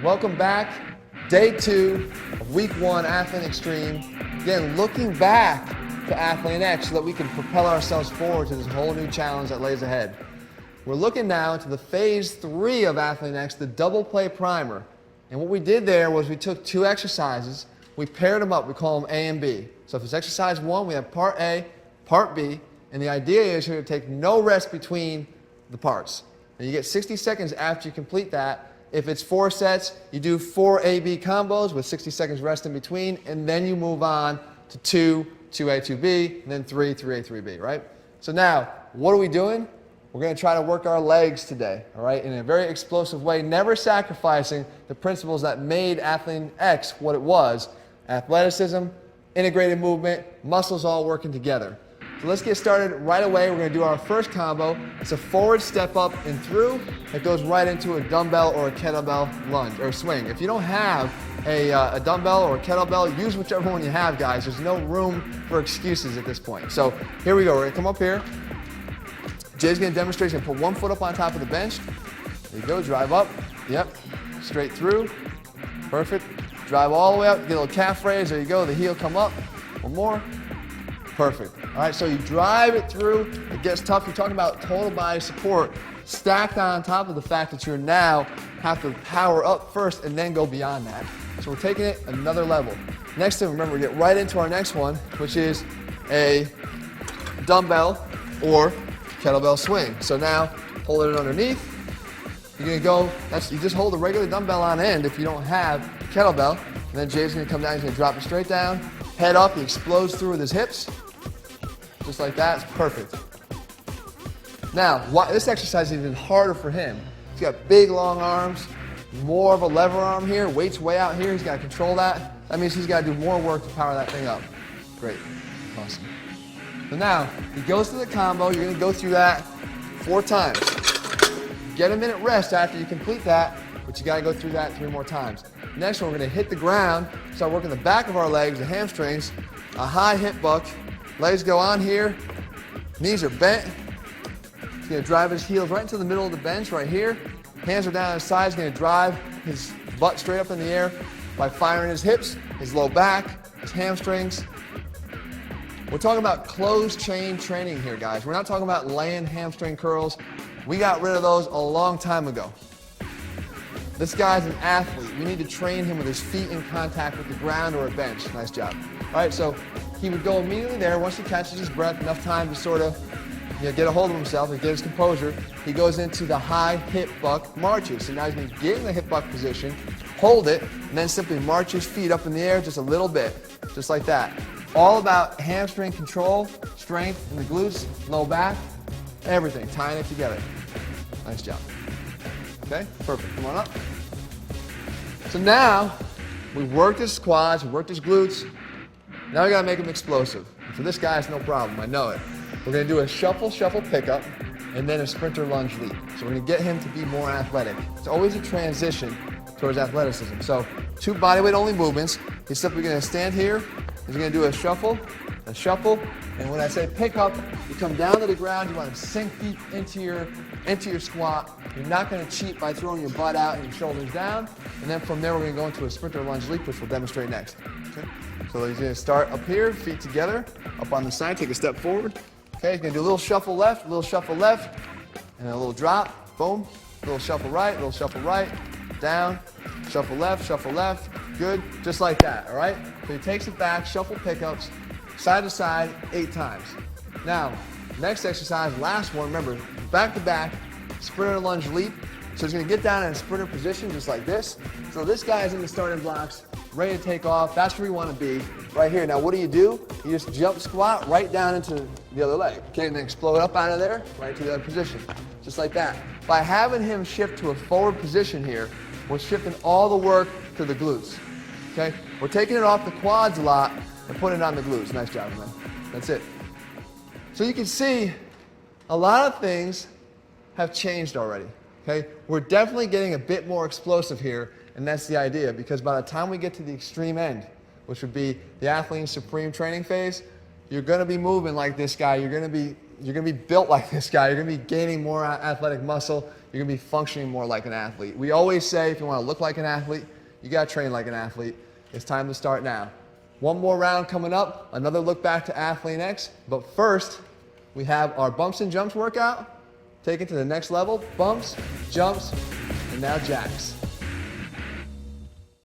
Welcome back. Day 2 of week 1 Athlete Extreme. Again, looking back to Athlete X so that we can propel ourselves forward to this whole new challenge that lays ahead. We're looking now into the phase 3 of Athlete X, the double play primer. And what we did there was we took 2 exercises, we paired them up, we call them A and B. So if it's exercise 1, we have part A, part B, and the idea is you're going to take no rest between the parts. And you get 60 seconds after you complete that. If it's 4 sets, you do 4 A-B combos with 60 seconds rest in between, and then you move on to 2, 2A, 2B, and then 3, 3A, 3B, right? So now, what are we doing? We're going to try to work our legs today, all right, in a very explosive way, never sacrificing the principles that made Athlete X what it was: athleticism, integrated movement, muscles all working together. So let's get started right away. We're going to do our first combo. It's a forward step up and through that goes right into a dumbbell or a kettlebell lunge or swing. If you don't have a dumbbell or a kettlebell, use whichever one you have, guys. There's no room for excuses at this point. So here we go. We're going to come up here. Jay's going to demonstrate. He's going to put one foot up on top of the bench. There you go. Drive up. Yep. Straight through. Perfect. Drive all the way up. Get a little calf raise. There you go. The heel come up. One more. Perfect. All right, so you drive it through. It gets tough. You're talking about total body support stacked on top of the fact that you now have to power up first and then go beyond that. So we're taking it another level. Next thing, remember, we get right into our next one, which is a dumbbell or kettlebell swing. So now, hold it underneath. You're gonna go, you just hold a regular dumbbell on end if you don't have a kettlebell. And then Jay's gonna come down, he's gonna drop it straight down. Head up, he explodes through with his hips. Just like that, it's perfect. Now, this exercise is even harder for him. He's got big, long arms, more of a lever arm here, weight's way out here, he's got to control that. That means he's got to do more work to power that thing up. Great, awesome. So now, he goes to the combo, you're going to go through that 4 times. Get a minute rest after you complete that, but you got to go through that 3 more times. Next one, we're going to hit the ground, start working the back of our legs, the hamstrings, a high hip buck. Legs go on here, knees are bent. He's going to drive his heels right into the middle of the bench right here. Hands are down on his sides. He's going to drive his butt straight up in the air by firing his hips, his low back, his hamstrings. We're talking about closed chain training here, guys. We're not talking about laying hamstring curls. We got rid of those a long time ago. This guy's an athlete. We need to train him with his feet in contact with the ground or a bench. Nice job. All right, so he would go immediately there. Once he catches his breath, enough time to sort of get a hold of himself and get his composure, he goes into the high hip buck marches. So now he's going to get in the hip buck position, hold it, and then simply march his feet up in the air just a little bit, just like that. All about hamstring control, strength in the glutes, low back, everything, tying it together. Nice job. Okay, perfect. Come on up. So now, we've worked his quads, we've worked his glutes. Now we gotta make him explosive. For this guy, it's no problem, I know it. We're gonna do a shuffle, shuffle pickup, and then a sprinter lunge leap. So we're gonna get him to be more athletic. It's always a transition towards athleticism. So 2 bodyweight only movements. He's simply gonna stand here. He's gonna do a shuffle, and when I say pick up, you come down to the ground, you wanna sink deep into your squat. You're not gonna cheat by throwing your butt out and your shoulders down. And then from there, we're gonna go into a sprinter lunge leap, which we'll demonstrate next. Okay? So he's gonna start up here, feet together, up on the side, take a step forward. Okay, he's gonna do a little shuffle left, and a little drop, boom. A little shuffle right, down, shuffle left, good, just like that, all right? So he takes it back, shuffle pickups, side to side, 8 times. Now, next exercise, last one, remember, back to back, sprinter lunge leap. So he's gonna get down in a sprinter position just like this. So this guy is in the starting blocks, ready to take off. That's where you wanna be, right here. Now what do? You just jump squat right down into the other leg. Okay, and then explode up out of there, right to the other position. Just like that. By having him shift to a forward position here, we're shifting all the work to the glutes. Okay, we're taking it off the quads a lot and putting it on the glutes. Nice job, man. That's it. So you can see a lot of things have changed already. Okay, we're definitely getting a bit more explosive here, and that's the idea, because by the time we get to the extreme end, which would be the Athlete Supreme training phase, you're going to be moving like this guy. You're going to be built like this guy. You're going to be gaining more athletic muscle. you're gonna be functioning more like an athlete. We always say if you wanna look like an athlete, you gotta train like an athlete. It's time to start now. One more round coming up, another look back to Athlete X, but first, we have our bumps and jumps workout. Take it to the next level, bumps, jumps, and now jacks.